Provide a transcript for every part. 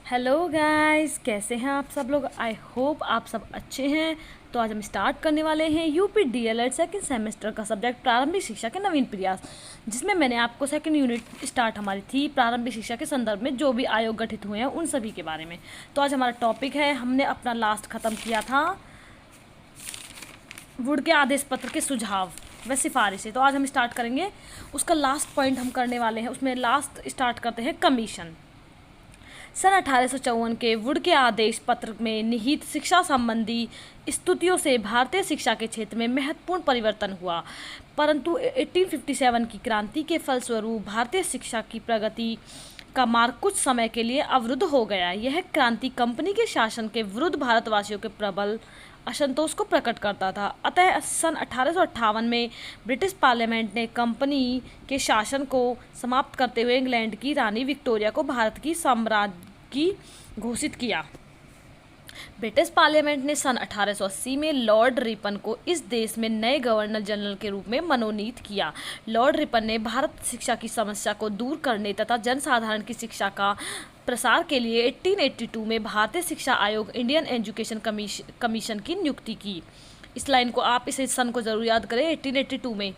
Hello guys, कैसे हैं आप सब लोग। आई होप आप सब अच्छे हैं। तो आज हम स्टार्ट करने वाले हैं यूपी डीएलएड सेकंड सेमेस्टर का सब्जेक्ट प्रारंभिक शिक्षा के नवीन प्रयास, जिसमें मैंने आपको सेकंड यूनिट स्टार्ट हमारी थी प्रारंभिक शिक्षा के संदर्भ में जो भी आयोग गठित हुए हैं उन सभी के बारे में। तो आज हमारा टॉपिक है, हमने अपना लास्ट ख़त्म किया था वुड के आदेश पत्र के सुझाव व सिफारिशें। तो आज हम स्टार्ट करेंगे उसका लास्ट पॉइंट हम करने वाले हैं। उसमें लास्ट स्टार्ट करते हैं कमीशन। सन 1854 के वुड के आदेश पत्र में निहित शिक्षा संबंधी स्तुतियों से भारतीय शिक्षा के क्षेत्र में महत्वपूर्ण परिवर्तन हुआ, परंतु 1857 की क्रांति के फलस्वरूप भारतीय शिक्षा की प्रगति का मार्ग कुछ समय के लिए अवरुद्ध हो गया। यह क्रांति कंपनी के शासन के विरुद्ध भारतवासियों के प्रबल असंतोष को प्रकट करता था। अतः सन 1858 में ब्रिटिश पार्लियामेंट ने कंपनी के शासन को समाप्त करते हुए इंग्लैंड की रानी विक्टोरिया को भारत की साम्राज्ञी घोषित किया। ब्रिटिश पार्लियामेंट ने सन 1880 में लॉर्ड रिपन को इस देश में नए गवर्नर जनरल के रूप में मनोनीत किया। लॉर्ड रिपन ने भारत शिक्षा की समस्या को दूर करने तथा जनसाधारण की शिक्षा का प्रसार के लिए 1882 में भारतीय शिक्षा आयोग इंडियन एजुकेशन कमीशन की नियुक्ति की। इस लाइन को आप इस सन को जरूर याद करें। 1882 में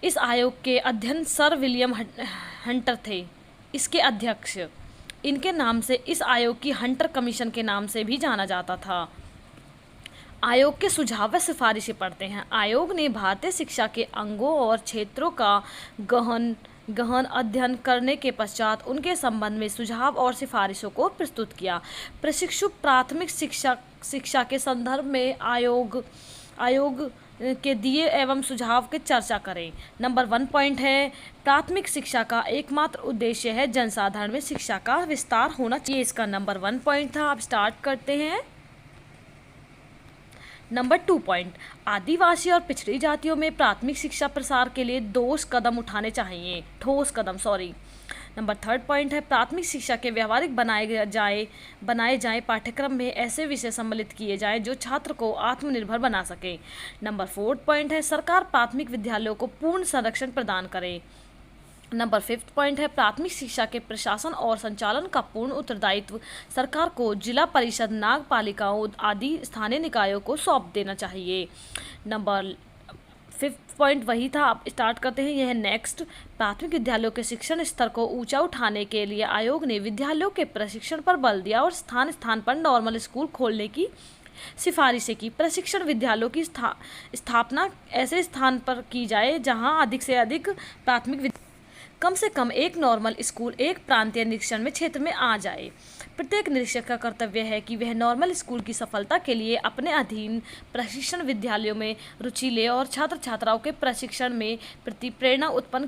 इस आयोग के अध्यक्ष सर विलियम हंटर थे, इसके अध्यक्ष। इनके नाम से इस आयोग की हंटर कमीशन के नाम से भी जाना जाता था। आयोग के सुझाव व सिफारिशें पढ़ते हैं। आयोग ने भारतीय शिक्षा के अंगों और क्षेत्रों का गहन अध्ययन करने के पश्चात उनके संबंध में सुझाव और सिफारिशों को प्रस्तुत किया। प्रशिक्षु प्राथमिक शिक्षा के संदर्भ में आयोग के दिए एवं सुझाव के चर्चा करें। नंबर 1 पॉइंट है, प्राथमिक शिक्षा का एकमात्र उद्देश्य है जनसाधारण में शिक्षा का विस्तार होना चाहिए। इसका नंबर 1 पॉइंट था। अब स्टार्ट करते हैं नंबर 2 पॉइंट, आदिवासी और पिछड़ी जातियों में प्राथमिक शिक्षा प्रसार के लिए ठोस कदम उठाने चाहिए। नंबर 3 पॉइंट है, प्राथमिक शिक्षा के व्यवहारिक बनाए जाए पाठ्यक्रम में ऐसे विषय सम्मिलित किए जाएं जो छात्र को आत्मनिर्भर बना सके। नंबर 4 पॉइंट है, सरकार प्राथमिक विद्यालयों को पूर्ण संरक्षण प्रदान करे। नंबर 5 पॉइंट है, प्राथमिक शिक्षा के प्रशासन और संचालन का पूर्ण उत्तरदायित्व सरकार को जिला परिषद, नगर पालिकाओं आदि स्थानीय निकायों को सौंप देना चाहिए। नंबर 5 पॉइंट वही था। अब स्टार्ट करते हैं यह नेक्स्ट। प्राथमिक विद्यालयों के शिक्षण स्तर को ऊंचा उठाने के लिए आयोग ने विद्यालयों के प्रशिक्षण पर बल दिया और स्थान स्थान पर नॉर्मल स्कूल खोलने की सिफारिशें की। प्रशिक्षण विद्यालयों की स्थापना ऐसे स्थान पर की जाए जहां अधिक से अधिक कम से कम एक नॉर्मल स्कूल एक प्रांतीय निरीक्षण में क्षेत्र में आ जाए। प्रत्येक निरीक्षक का कर्तव्य है कि वह नॉर्मल स्कूल की सफलता के लिए अपने अधीन प्रशिक्षण विद्यालयों में रुचि ले और छात्र छात्राओं के प्रशिक्षण में प्रति प्रेरणा उत्पन्न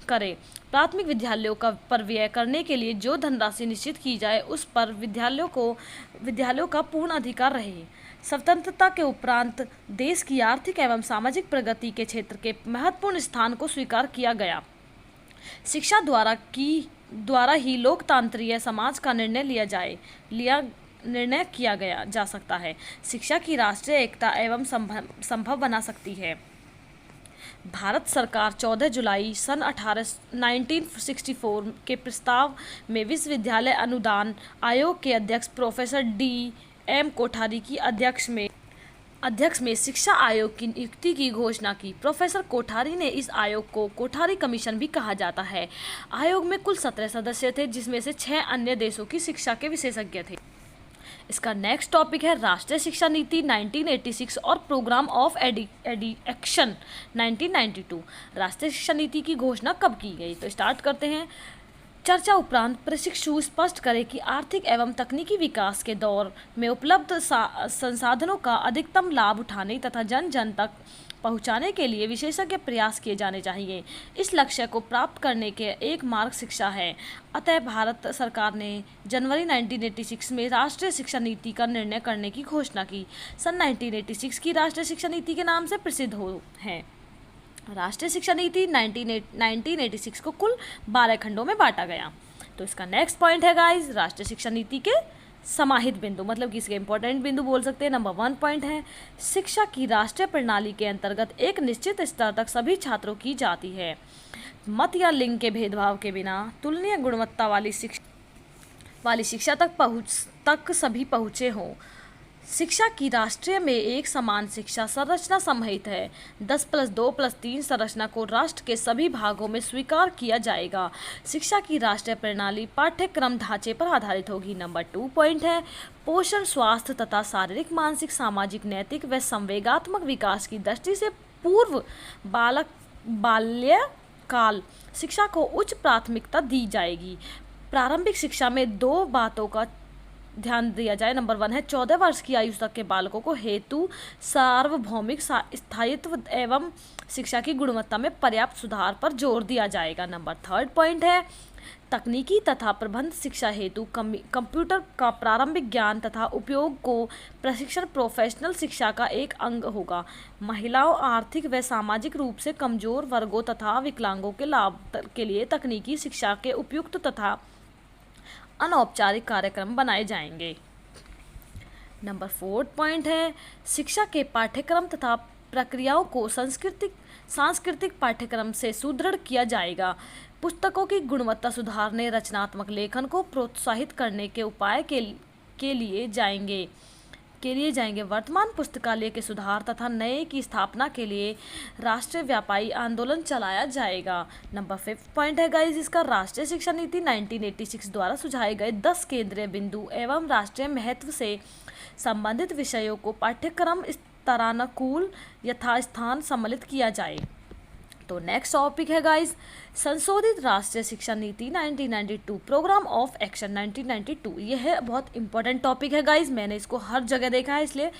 करे। प्राथमिक विद्यालयों पर व्यय करने के लिए जो धनराशि निश्चित की जाए उस पर विद्यालयों का पूर्ण अधिकार रहे। स्वतंत्रता के उपरांत देश की आर्थिक एवं सामाजिक प्रगति के क्षेत्र के महत्वपूर्ण स्थान को स्वीकार किया गया। शिक्षा द्वारा ही लोकतांत्रिक समाज का निर्णय किया जा सकता है। शिक्षा की राष्ट्रीय एकता एवं संभव बना सकती है। भारत सरकार 14 जुलाई सन 1964 के प्रस्ताव में विश्वविद्यालय अनुदान आयोग के अध्यक्ष प्रोफेसर D.M. कोठारी की अध्यक्ष में शिक्षा आयोग की नियुक्ति की घोषणा की। प्रोफेसर कोठारी ने इस आयोग को कोठारी कमीशन भी कहा जाता है। आयोग में कुल 17 सदस्य थे, जिसमें से 6 अन्य देशों की शिक्षा के विशेषज्ञ थे। इसका नेक्स्ट टॉपिक है राष्ट्रीय शिक्षा नीति 1986 और प्रोग्राम ऑफ एक्शन 1992। राष्ट्रीय शिक्षा नीति की घोषणा कब की गई? तो स्टार्ट करते हैं। चर्चा उपरांत प्रशिक्षु स्पष्ट करे कि आर्थिक एवं तकनीकी विकास के दौर में उपलब्ध संसाधनों का अधिकतम लाभ उठाने तथा जन जन तक पहुंचाने के लिए विशेषज्ञ प्रयास किए जाने चाहिए। इस लक्ष्य को प्राप्त करने के एक मार्ग शिक्षा है। अतः भारत सरकार ने जनवरी 1986 में राष्ट्रीय शिक्षा नीति का निर्णय करने की घोषणा की। सन 1986 की राष्ट्रीय शिक्षा नीति के नाम से प्रसिद्ध है। राष्ट्रीय शिक्षा नीति 1986 को कुल 12 खंडों में बांटा गया। तो इसका नेक्स्ट पॉइंट है गाइस, राष्ट्रीय शिक्षा नीति के समाहित बिंदु, मतलब कि इसके इंपॉर्टेंट बिंदु बोल सकते हैं। नंबर 1 पॉइंट है, शिक्षा की राष्ट्रीय प्रणाली के अंतर्गत एक निश्चित स्तर तक सभी छात्रों की जाती है। मत या लिंग के भेदभाव के बिना तुलनीय गुणवत्ता वाली शिक्षा वाली शिक्षा तक सभी पहुँचे हों। शिक्षा की राष्ट्रीय में एक समान शिक्षा संरचना समाहित है। 10+2+3 संरचना को राष्ट्र के सभी भागों में स्वीकार किया जाएगा। शिक्षा की राष्ट्रीय प्रणाली पाठ्यक्रम ढांचे पर आधारित होगी। नंबर 2 पॉइंट है पोषण, स्वास्थ्य तथा शारीरिक, मानसिक, सामाजिक, नैतिक व संवेगात्मक विकास की दृष्टि से पूर्व बाल्यकाल शिक्षा को उच्च प्राथमिकता दी जाएगी। प्रारंभिक शिक्षा में 2 बातों का ध्यान दिया जाए। नंबर 1 है 14 वर्ष की आयु तक के बालकों को हेतु सार्वभौमिक स्थायित्व एवं शिक्षा की गुणवत्ता में पर्याप्त सुधार पर जोर दिया जाएगा। नंबर 3 पॉइंट है तकनीकी तथा प्रबंध शिक्षा हेतु कंप्यूटर का प्रारंभिक ज्ञान तथा उपयोग को प्रशिक्षण प्रोफेशनल शिक्षा का एक अंग होगा। महिलाओं, आर्थिक व सामाजिक रूप से कमजोर वर्गों तथा विकलांगों के लाभ के लिए तकनीकी शिक्षा के उपयुक्त तथा अनौपचारिक कार्यक्रम बनाए जाएंगे। नंबर 4 पॉइंट है शिक्षा के पाठ्यक्रम तथा प्रक्रियाओं को सांस्कृतिक पाठ्यक्रम से सुदृढ़ किया जाएगा। पुस्तकों की गुणवत्ता सुधारने, रचनात्मक लेखन को प्रोत्साहित करने के उपाय के लिए जाएंगे। वर्तमान पुस्तकालय के सुधार तथा नए की स्थापना के लिए राष्ट्रीय व्यापी आंदोलन चलाया जाएगा। नंबर 5 पॉइंट है गाइस इसका राष्ट्रीय शिक्षा नीति 1986 द्वारा सुझाए गए 10 केंद्रीय बिंदु एवं राष्ट्रीय महत्व से संबंधित विषयों को पाठ्यक्रम स्तरानुकूल यथास्थान सम्मिलित किया जाए। तो नेक्स्ट टॉपिक है गाइस संशोधित राष्ट्रीय शिक्षा नीति 1992 प्रोग्राम ऑफ एक्शन 1992। यह बहुत इंपॉर्टेंट टॉपिक है गाइस, मैंने इसको हर जगह देखा है, इसलिए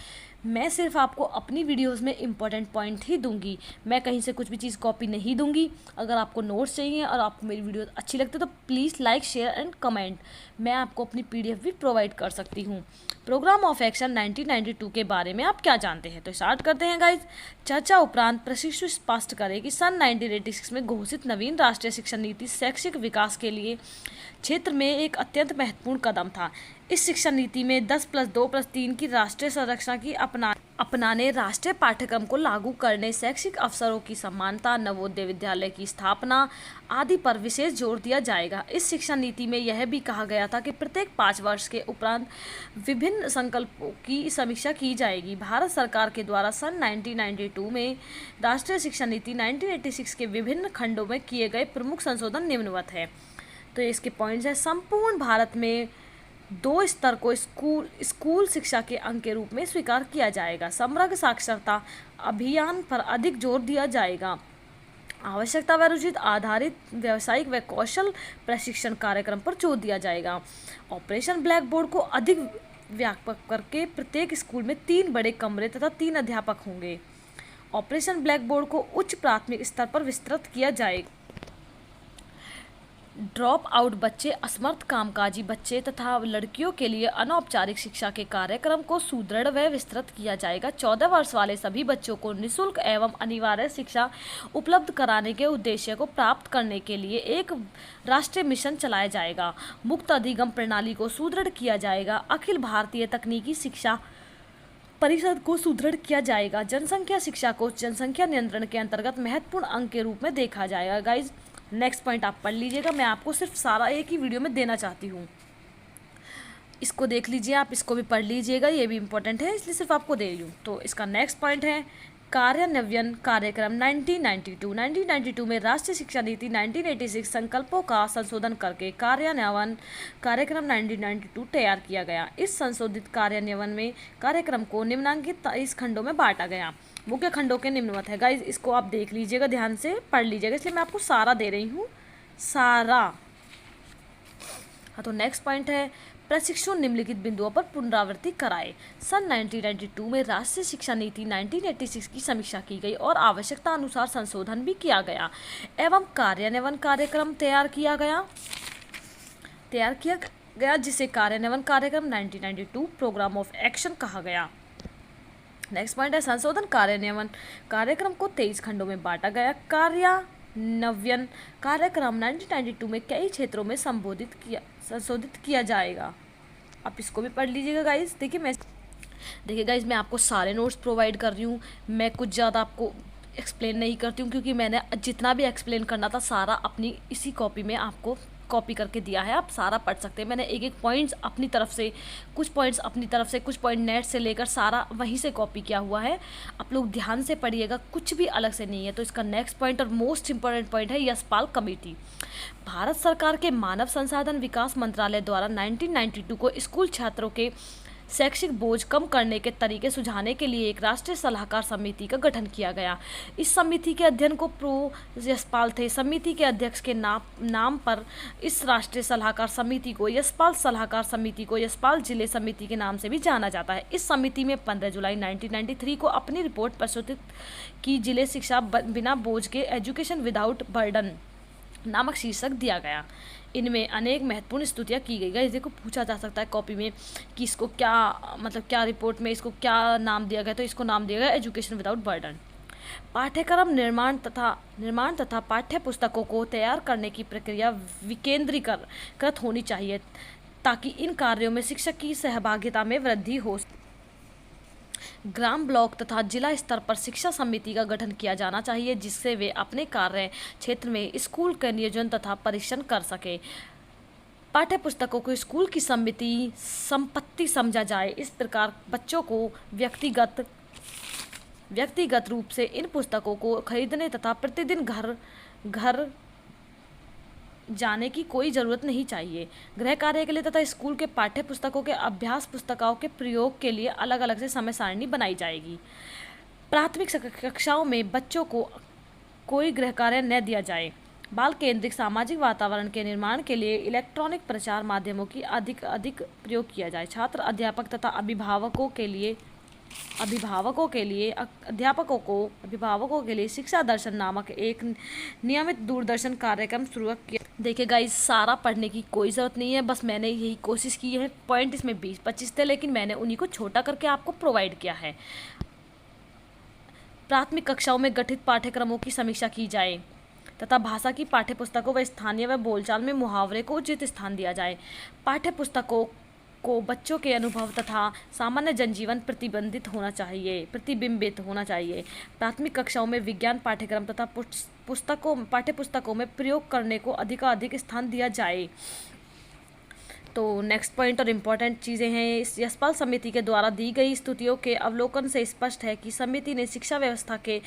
मैं सिर्फ आपको अपनी वीडियोस में इंपॉर्टेंट पॉइंट ही दूंगी। मैं कहीं से कुछ भी चीज़ कॉपी नहीं दूंगी। अगर आपको नोट्स चाहिए और आपको मेरी वीडियो अच्छी लगती है तो please like, share and comment. मैं आपको अपनी PDF भी प्रोवाइड कर सकती हूँ। प्रोग्राम ऑफ एक्शन 1992 के बारे में आप क्या जानते हैं, तो स्टार्ट करते हैं गाइज। चर्चा उपरांत प्रशिक्षु स्पष्ट करे कि सन 1986 में घोषित नवीन राष्ट्रीय शिक्षा नीति शैक्षिक विकास के लिए क्षेत्र में एक अत्यंत महत्वपूर्ण कदम था। इस शिक्षा नीति में 10+2+3 की राष्ट्रीय संरचना की अपनाने, राष्ट्रीय पाठ्यक्रम को लागू करने, शैक्षिक अवसरों की समानता, नवोदय विद्यालय की स्थापना आदि पर विशेष जोर दिया जाएगा। इस शिक्षा नीति में यह भी कहा गया था कि प्रत्येक 5 वर्ष के उपरांत विभिन्न संकल्पों की समीक्षा की जाएगी। भारत सरकार के द्वारा सन 1992 में राष्ट्रीय शिक्षा नीति 1986 के विभिन्न खंडों में किए गए प्रमुख संशोधन निम्नवत है। तो इसके पॉइंट्स है संपूर्ण भारत में 2 स्तर को स्कूल शिक्षा के अंग के रूप में स्वीकार किया जाएगा। समग्र साक्षरता अभियान पर अधिक जोर दिया जाएगा। आवश्यकता व रुचि आधारित व्यावसायिक व कौशल प्रशिक्षण कार्यक्रम पर जोर दिया जाएगा। ऑपरेशन ब्लैक बोर्ड को अधिक व्यापक करके प्रत्येक स्कूल में 3 बड़े कमरे तथा 3 अध्यापक होंगे। ऑपरेशन ब्लैक बोर्ड को उच्च प्राथमिक स्तर पर विस्तृत किया जाएगा। ड्रॉप आउट बच्चे, असमर्थ कामकाजी बच्चे तथा लड़कियों के लिए अनौपचारिक शिक्षा के कार्यक्रम को सुदृढ़ व विस्तृत किया जाएगा। 14 वर्ष वाले सभी बच्चों को निःशुल्क एवं अनिवार्य शिक्षा उपलब्ध कराने के उद्देश्य को प्राप्त करने के लिए एक राष्ट्रीय मिशन चलाया जाएगा। मुक्त अधिगम प्रणाली को सुदृढ़ किया जाएगा। अखिल भारतीय तकनीकी शिक्षा परिषद को सुदृढ़ किया जाएगा। जनसंख्या शिक्षा को जनसंख्या नियंत्रण के अंतर्गत महत्वपूर्ण अंग के रूप में देखा जाएगा। गाइज नेक्स्ट पॉइंट आप पढ़ लीजिएगा, मैं आपको सिर्फ सारा एक ही वीडियो में देना चाहती हूँ। इसको देख लीजिए, आप इसको भी पढ़ लीजिएगा, ये भी इम्पोर्टेंट है इसलिए सिर्फ आपको दे रही हूँ। तो इसका नेक्स्ट पॉइंट है कार्यान्वयन कार्यक्रम 1992 में राष्ट्रीय शिक्षा नीति 1986 संकल्पों का संशोधन करके कार्यान्वयन कार्यक्रम 1992 तैयार किया गया। इस संशोधित कार्यान्वयन में कार्यक्रम को निम्नांकित 23 खंडों में बांटा गया। मुख्य खंडों के निम्नवत है। गाइज इसको आप देख लीजिएगा, ध्यान से पढ़ लीजिएगा, इसलिए मैं आपको सारा दे रही हूँ, सारा। हाँ, तो नेक्स्ट पॉइंट है प्रशिक्षु निम्नलिखित बिंदुओं पर पुनरावृत्ति कराए। सन 1992 में राष्ट्रीय शिक्षा नीति 1986 की समीक्षा की गई और आवश्यकता अनुसार संशोधन भी किया गया एवं कार्यान्वयन कार्यक्रम तैयार किया गया जिसे कार्यान्वयन कार्यक्रम 1992 प्रोग्राम ऑफ एक्शन कहा गया। नेक्स्ट पॉइंट है संशोधन कार्यान्वयन कार्यक्रम को 23 खंडों में बांटा गया। कार्यान्वयन कार्यक्रम 1992 में कई क्षेत्रों में संशोधित किया जाएगा। आप इसको भी पढ़ लीजिएगा गाइज। देखिए गाइज मैं आपको सारे नोट्स प्रोवाइड कर रही हूँ, मैं कुछ ज़्यादा आपको एक्सप्लेन नहीं करती हूँ क्योंकि मैंने जितना भी एक्सप्लेन करना था सारा अपनी इसी कॉपी में आपको कॉपी करके दिया है, आप सारा पढ़ सकते हैं। मैंने एक एक पॉइंट्स अपनी तरफ से, कुछ पॉइंट्स अपनी तरफ से, कुछ पॉइंट नेट से लेकर सारा वहीं से कॉपी किया हुआ है। आप लोग ध्यान से पढ़िएगा, कुछ भी अलग से नहीं है। तो इसका नेक्स्ट पॉइंट और मोस्ट इंपॉर्टेंट पॉइंट है यशपाल कमेटी। भारत सरकार के मानव संसाधन विकास मंत्रालय द्वारा 1992 को स्कूल छात्रों के शैक्षिक बोझ कम करने के तरीके सुझाने के लिए एक राष्ट्रीय सलाहकार समिति का गठन किया गया। इस समिति के अध्ययन को प्रो यशपाल थे। समिति के अध्यक्ष के नाम पर इस राष्ट्रीय सलाहकार समिति को यशपाल सलाहकार समिति को यशपाल जिले समिति के नाम से भी जाना जाता है। इस समिति में 15 जुलाई 1993 को अपनी रिपोर्ट प्रस्तुत की जिले शिक्षा बिना बोझ के एजुकेशन विदाउट बर्डन नामक शीर्षक दिया गया। इनमें अनेक महत्वपूर्ण स्तुतियाँ की गई। गाइस देखो, पूछा जा सकता है कॉपी में कि इसको क्या मतलब क्या रिपोर्ट में इसको क्या नाम दिया गया, तो इसको नाम दिया गया एजुकेशन विदाउट बर्डन। पाठ्यक्रम निर्माण तथा पाठ्य पुस्तकों को तैयार करने की प्रक्रिया विकेंद्रीकृत होनी चाहिए ताकि इन कार्यों में शिक्षक की सहभागिता में वृद्धि हो। ग्राम, ब्लॉक तथा जिला स्तर पर शिक्षा समिति का गठन किया जाना चाहिए जिससे वे अपने कार्य क्षेत्र में स्कूल का नियोजन तथा परीक्षण कर सके। पाठ्य पुस्तकों को स्कूल की संपत्ति समझा जाए। इस प्रकार बच्चों को व्यक्तिगत रूप से इन पुस्तकों को खरीदने तथा प्रतिदिन घर जाने की कोई ज़रूरत नहीं चाहिए। गृह कार्य के लिए तथा स्कूल के पाठ्य पुस्तकों के अभ्यास पुस्तिकाओं के प्रयोग के लिए अलग अलग से समय सारणी बनाई जाएगी। प्राथमिक कक्षाओं में बच्चों को कोई गृह कार्य न दिया जाए। बाल केंद्रित सामाजिक वातावरण के निर्माण के लिए इलेक्ट्रॉनिक प्रचार माध्यमों की अधिक प्रयोग किया जाए। छात्र, अध्यापक तथा अभिभावकों के लिए शिक्षा दर्शन नामक एक नियमित दूरदर्शन कार्यक्रम शुरू किया। देखिए गाइस, सारा पढ़ने की कोई ज़रूरत नहीं है, बस मैंने यही कोशिश की है। पॉइंट इसमें 20-25 थे, लेकिन मैंने उन्हीं को छोटा करके आपको प्रोवाइड किया है। प्राथमिक कक्षाओं में गठित पाठ्यक्रमों की समीक्षा की जाए तथा भाषा की पाठ्यपुस्तकों व स्थानीय व बोलचाल में मुहावरे को उचित स्थान दिया जाए। पाठ्यपुस्तकों को बच्चों के अनुभव तथा सामान्य जनजीवन प्रतिबिंबित होना चाहिए। प्राथमिक कक्षाओं में विज्ञान पाठ्यक्रम तथा पाठ्यपुस्तकों में प्रयोग करने को अधिक स्थान दिया जाए। तो नेक्स्ट पॉइंट और इम्पॉर्टेंट चीज़ें हैं। इस यशपाल समिति के द्वारा दी गई स्तुतियों के अवलोकन से स्पष्ट है कि समिति ने शिक्षा व्यवस्था के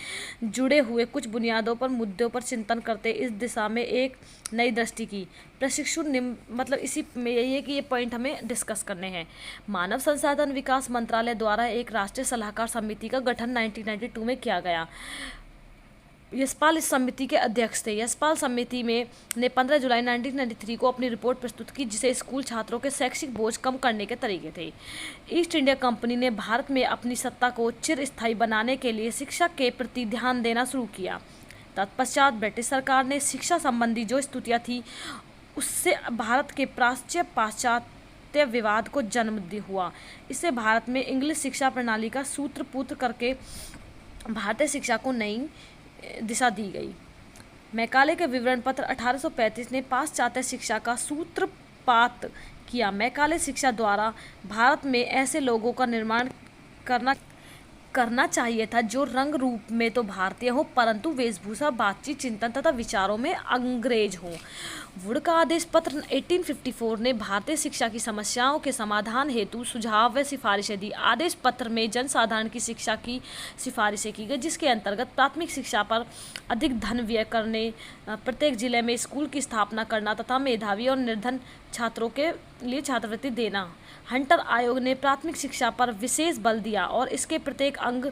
जुड़े हुए कुछ बुनियादों पर मुद्दों पर चिंतन करते इस दिशा में एक नई दृष्टि की। प्रशिक्षु मतलब इसी में यही है कि ये पॉइंट हमें डिस्कस करने हैं। मानव संसाधन विकास मंत्रालय द्वारा एक राष्ट्रीय सलाहकार समिति का गठन 1992 में किया गया। यशपाल इस समिति के अध्यक्ष थे। यशपाल समिति ने 15 जुलाई 1993 को अपनी रिपोर्ट प्रस्तुत की जिसे स्कूल छात्रों के शैक्षिक बोझ कम करने के तरीके थे। ईस्ट इंडिया कंपनी ने भारत में अपनी सत्ता को चिरस्थायी बनाने के लिए शिक्षा के प्रति ध्यान देना शुरू किया। तत्पश्चात ब्रिटिश सरकार ने शिक्षा संबंधी जो स्तुतियाँ थी उससे भारत के पाश्चात्य विवाद को जन्म हुआ। इससे भारत में इंग्लिश शिक्षा प्रणाली का सूत्रपुत्र करके भारतीय शिक्षा को नई दिशा दी गई। मैकाले के विवरण पत्र 1835 ने पाश्चात्य शिक्षा का सूत्रपात किया। मैकाले शिक्षा द्वारा भारत में ऐसे लोगों का निर्माण करना चाहिए था जो रंग रूप में तो भारतीय हो परंतु वेशभूषा, बातचीत, चिंतन तथा विचारों में अंग्रेज हो। वुड का आदेश पत्र 1854 ने भारतीय शिक्षा की समस्याओं के समाधान हेतु सुझाव व सिफारिशें दी। आदेश पत्र में जनसाधारण की शिक्षा की सिफारिशें की गई जिसके अंतर्गत प्राथमिक शिक्षा पर अधिक धन व्यय करने, प्रत्येक जिले में स्कूल की स्थापना करना तथा मेधावी और निर्धन छात्रों के लिए छात्रवृत्ति देना। हंटर आयोग ने प्राथमिक शिक्षा पर विशेष बल दिया और इसके प्रत्येक अंग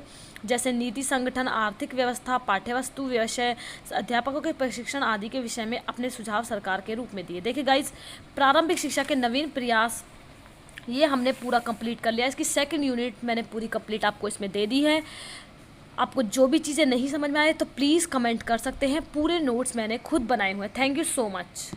जैसे नीति संगठन, आर्थिक व्यवस्था, पाठ्यवस्तु, विषय, अध्यापकों के प्रशिक्षण आदि के विषय में अपने सुझाव सरकार के रूप में दिए। देखिए गाइज, प्रारंभिक शिक्षा के नवीन प्रयास ये हमने पूरा कंप्लीट कर लिया। इसकी सेकंड यूनिट मैंने पूरी कंप्लीट आपको इसमें दे दी है। आपको जो भी चीज़ें नहीं समझ में आए तो प्लीज़ कमेंट कर सकते हैं। पूरे नोट्स मैंने खुद बनाए हुए हैं। Thank you so much.